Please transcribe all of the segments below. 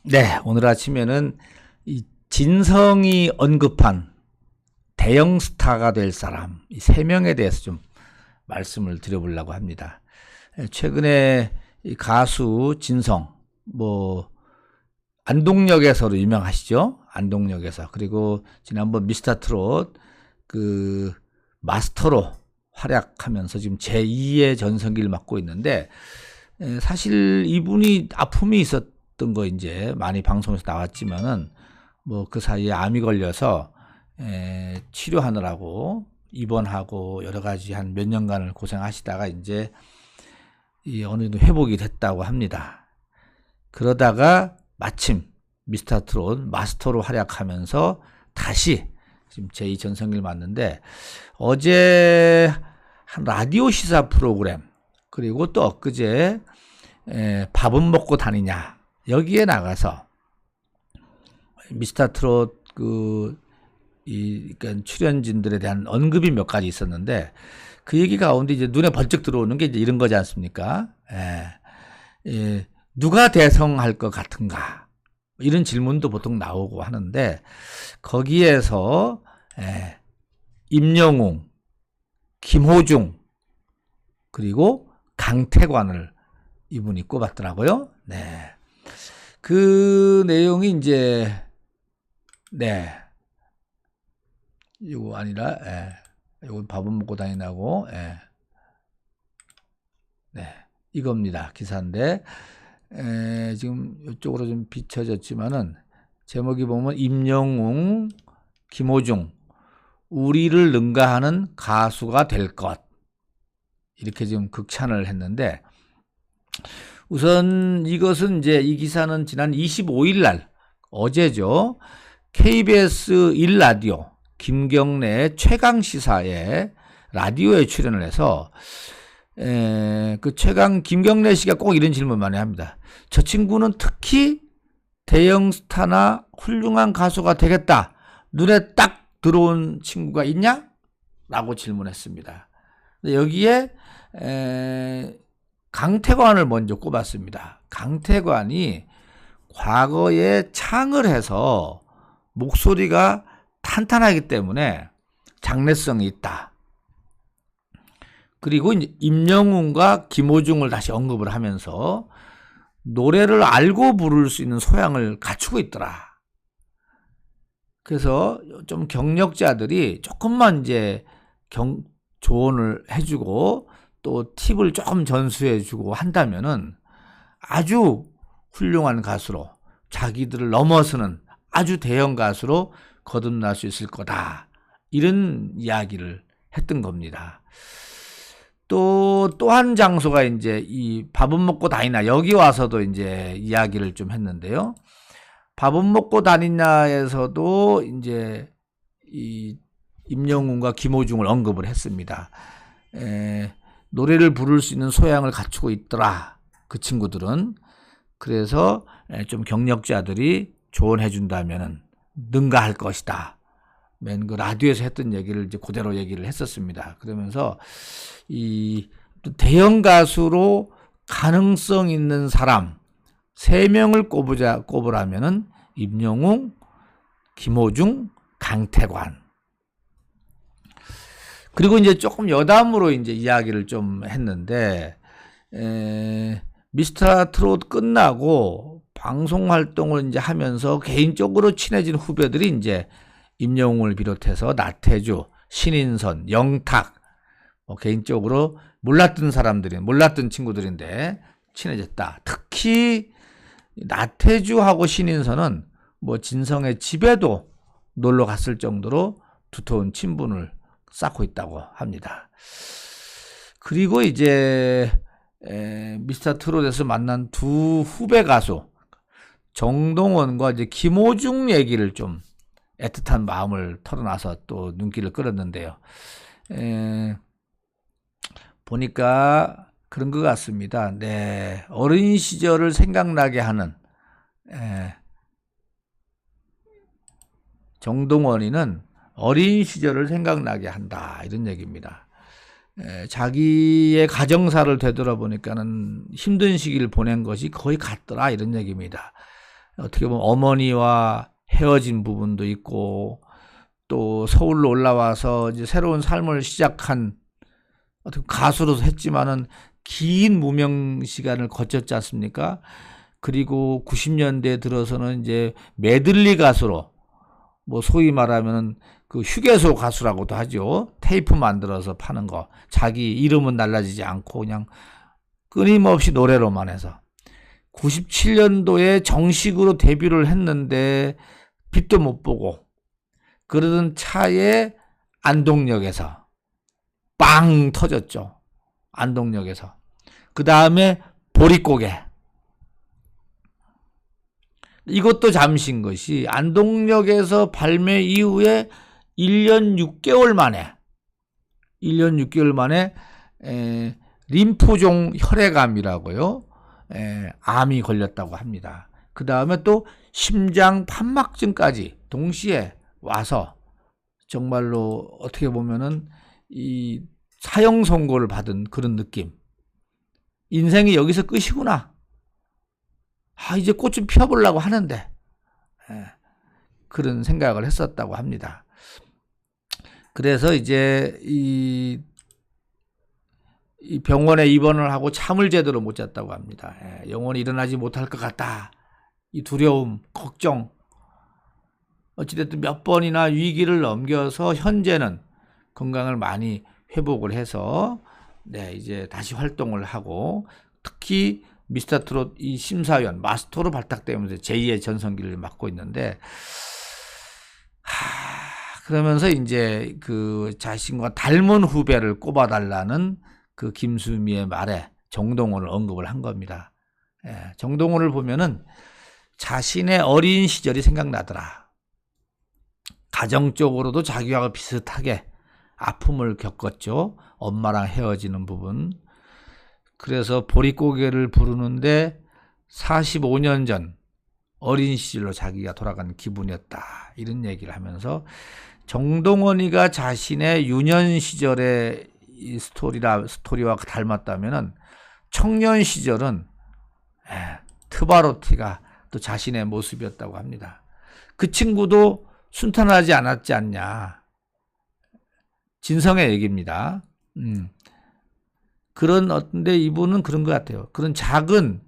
네, 오늘 아침에는 이 진성이 언급한 대형 스타가 될 사람, 이 세 명에 대해서 좀 말씀을 드려보려고 합니다. 최근에 이 가수 진성, 안동역에서도 유명하시죠? 안동역에서. 그리고 지난번 미스터 트롯 마스터로 활약하면서 지금 제2의 전성기를 맡고 있는데, 사실 이분이 아픔이 있었던 거 이제 많이 방송에서 나왔지만은 그 사이에 암이 걸려서 치료하느라고 입원하고 여러 가지 한 몇 년간을 고생하시다가 이제 어느 정도 회복이 됐다고 합니다. 그러다가 마침 미스터 트롯 마스터로 활약하면서 다시 지금 제2 전성기를 맞는데, 어제 한 라디오 시사 프로그램, 그리고 또 엊그제 밥은 먹고 다니냐, 여기에 나가서 미스터 트롯 그러니까 출연진들에 대한 언급이 몇 가지 있었는데, 그 얘기 가운데 이제 눈에 번쩍 들어오는 게 이제 이런 거지 않습니까? 누가 대성할 것 같은가? 이런 질문도 보통 나오고 하는데, 거기에서 임영웅, 김호중, 그리고 강태관을 이분이 꼽았더라고요. 네. 그 내용이 이제, 이거 아니라, 이거 밥은 먹고 다니라고, 이겁니다. 기사인데, 지금 이쪽으로 좀 비춰졌지만은, 제목이 보면 임영웅, 김호중, 우리를 능가하는 가수가 될 것. 이렇게 지금 극찬을 했는데, 우선 이것은 이제 이 기사는 지난 25일 날, 어제죠. KBS 1라디오 김경래 최강시사에 라디오에 출연을 해서 김경래 씨가 꼭 이런 질문 많이 합니다. 저 친구는 특히 대형 스타나 훌륭한 가수가 되겠다, 눈에 딱 들어온 친구가 있냐? 라고 질문했습니다. 여기에 강태관을 먼저 꼽았습니다. 강태관이 과거에 창을 해서 목소리가 탄탄하기 때문에 장래성이 있다. 그리고 이제 임영웅과 김호중을 다시 언급을 하면서 노래를 알고 부를 수 있는 소양을 갖추고 있더라. 그래서 좀 경력자들이 조금만 이제 조언을 해주고 또 팁을 조금 전수해주고 한다면은 아주 훌륭한 가수로, 자기들을 넘어서는 아주 대형 가수로 거듭날 수 있을 거다, 이런 이야기를 했던 겁니다. 또 한 장소가 이제 이 밥은 먹고 다니나, 여기 와서도 이제 이야기를 좀 했는데요. 밥은 먹고 다니냐에서도 이제 이 임영웅과 김호중을 언급을 했습니다. 노래를 부를 수 있는 소양을 갖추고 있더라, 그 친구들은. 그래서 좀 경력자들이 조언해 준다면은 능가할 것이다. 맨 그 라디오에서 했던 얘기를 이제 그대로 얘기를 했었습니다. 그러면서 이 대형 가수로 가능성 있는 사람 3명을 꼽으라면은 임영웅, 김호중, 강태관. 그리고 이제 조금 여담으로 이제 이야기를 좀 했는데, 미스터 트롯 끝나고 방송 활동을 이제 하면서 개인적으로 친해진 후배들이 이제 임영웅을 비롯해서 나태주, 신인선, 영탁, 개인적으로 몰랐던 친구들인데 친해졌다. 특히 나태주하고 신인선은 진성의 집에도 놀러 갔을 정도로 두터운 친분을 쌓고 있다고 합니다. 그리고 이제 미스터 트롯에서 만난 두 후배 가수 정동원과 이제 김호중 얘기를 좀 애틋한 마음을 털어놔서 또 눈길을 끌었는데요. 보니까 그런 것 같습니다. 네, 어린 시절을 생각나게 하는 정동원이는 어린 시절을 생각나게 한다, 이런 얘기입니다. 자기의 가정사를 되돌아보니까는 힘든 시기를 보낸 것이 거의 같더라, 이런 얘기입니다. 어떻게 보면 어머니와 헤어진 부분도 있고 또 서울로 올라와서 이제 새로운 삶을 시작한 어떻게 가수로서 했지만은 긴 무명 시간을 거쳤지 않습니까? 그리고 90년대 들어서는 이제 메들리 가수로 뭐 소위 말하면 그 휴게소 가수라고도 하죠. 테이프 만들어서 파는 거. 자기 이름은 날라지지 않고 그냥 끊임없이 노래로만 해서 97년도에 정식으로 데뷔를 했는데 빛도 못 보고 그러던 차에 안동역에서 빵 터졌죠. 안동역에서. 그 다음에 보릿고개. 이것도 잠시인 것이 안동역에서 발매 이후에 1년 6개월 만에 림프종 혈액암이라고요. 암이 걸렸다고 합니다. 그 다음에 또 심장 판막증까지 동시에 와서 정말로 어떻게 보면은 이 사형 선고를 받은 그런 느낌. 인생이 여기서 끝이구나. 이제 꽃 좀 피워보려고 하는데 그런 생각을 했었다고 합니다. 그래서 이제 이 병원에 입원을 하고 잠을 제대로 못 잤다고 합니다. 영원히 일어나지 못할 것 같다. 이 두려움, 걱정. 어찌됐든 몇 번이나 위기를 넘겨서 현재는 건강을 많이 회복을 해서 이제 다시 활동을 하고 특히 미스터트롯 이 심사위원 마스터로 발탁되면서 제2의 전성기를 맡고 있는데 그러면서 이제 그 자신과 닮은 후배를 꼽아달라는 그 김수미의 말에 정동원을 언급을 한 겁니다. 정동원을 보면은 자신의 어린 시절이 생각나더라. 가정적으로도 자기와 비슷하게 아픔을 겪었죠. 엄마랑 헤어지는 부분. 그래서 보릿고개를 부르는데 45년 전 어린 시절로 자기가 돌아간 기분이었다. 이런 얘기를 하면서 정동원이가 자신의 유년 시절의 이 스토리와 닮았다면은 청년 시절은 트바로티가 또 자신의 모습이었다고 합니다. 그 친구도 순탄하지 않았지 않냐. 진성의 얘기입니다. 그런 어떤데 이분은 그런 것 같아요. 그런 작은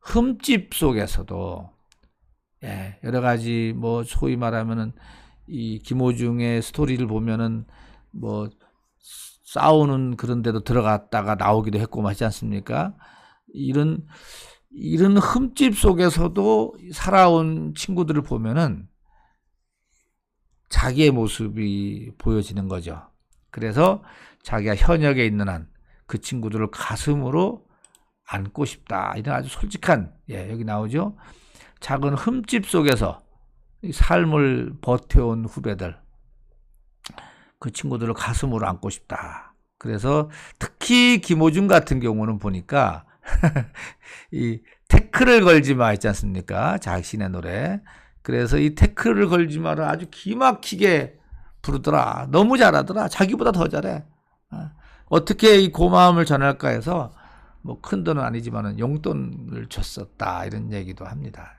흠집 속에서도 여러 가지 뭐 소위 말하면은 이 김호중의 스토리를 보면은 뭐 싸우는 그런 데도 들어갔다가 나오기도 했고 하지 않습니까? 이런 흠집 속에서도 살아온 친구들을 보면은 자기의 모습이 보여지는 거죠. 그래서 자기가 현역에 있는 한 그 친구들을 가슴으로 안고 싶다. 이런 아주 솔직한, 여기 나오죠. 작은 흠집 속에서 삶을 버텨온 후배들, 그 친구들을 가슴으로 안고 싶다. 그래서 특히 김호중 같은 경우는 보니까 이 태클을 걸지 마 있지 않습니까? 자신의 노래. 그래서 이 태클을 걸지 마를 아주 기막히게 부르더라. 너무 잘하더라. 자기보다 더 잘해. 어떻게 이 고마움을 전할까 해서 뭐 큰 돈은 아니지만은 용돈을 줬었다. 이런 얘기도 합니다.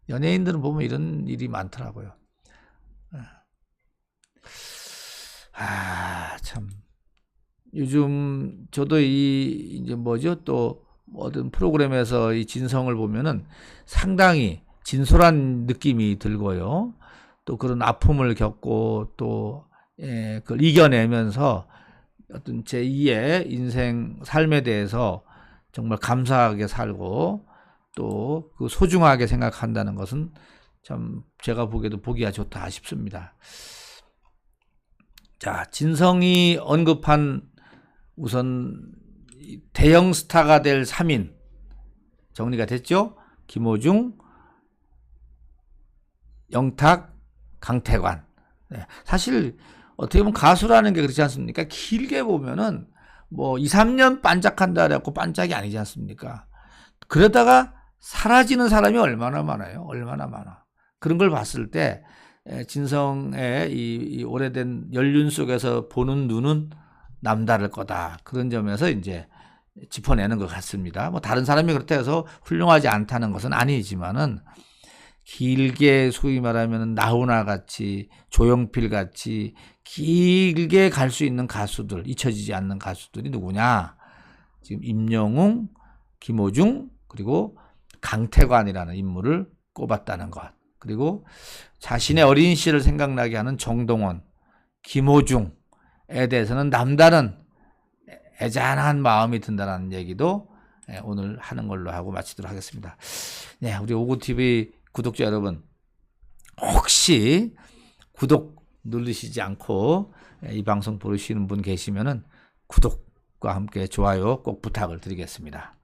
연예인들은 보면 이런 일이 많더라고요. 참. 요즘 저도 이제 뭐죠? 또 어떤 프로그램에서 이 진성을 보면은 상당히 진솔한 느낌이 들고요. 또 그런 아픔을 겪고 또 그걸 이겨내면서 어떤 제2의 인생 삶에 대해서 정말 감사하게 살고 또 그 소중하게 생각한다는 것은 참 제가 보기에도 보기가 좋다 싶습니다. 자, 진성이 언급한 우선 대형 스타가 될 3인 정리가 됐죠? 김호중, 영탁, 강태관. 사실 어떻게 보면 가수라는 게 그렇지 않습니까? 길게 보면은 뭐 2, 3년 반짝한다 그래갖고 반짝이 아니지 않습니까? 그러다가 사라지는 사람이 얼마나 많아요? 얼마나 많아. 그런 걸 봤을 때 진성의 이 오래된 연륜 속에서 보는 눈은 남다를 거다. 그런 점에서 이제 짚어내는 것 같습니다. 뭐 다른 사람이 그렇다 해서 훌륭하지 않다는 것은 아니지만은 길게 소위 말하면 나훈아 같이 조용필 같이 길게 갈 수 있는 가수들, 잊혀지지 않는 가수들이 누구냐? 지금 임영웅, 김호중 그리고 강태관이라는 인물을 꼽았다는 것. 그리고 자신의 어린 시절을 생각나게 하는 정동원, 김호중에 대해서는 남다른 애잔한 마음이 든다는 얘기도 오늘 하는 걸로 하고 마치도록 하겠습니다. 네, 우리 오구TV 구독자 여러분, 혹시 구독 누르시지 않고 이 방송 보시는 분 계시면은 구독과 함께 좋아요 꼭 부탁을 드리겠습니다.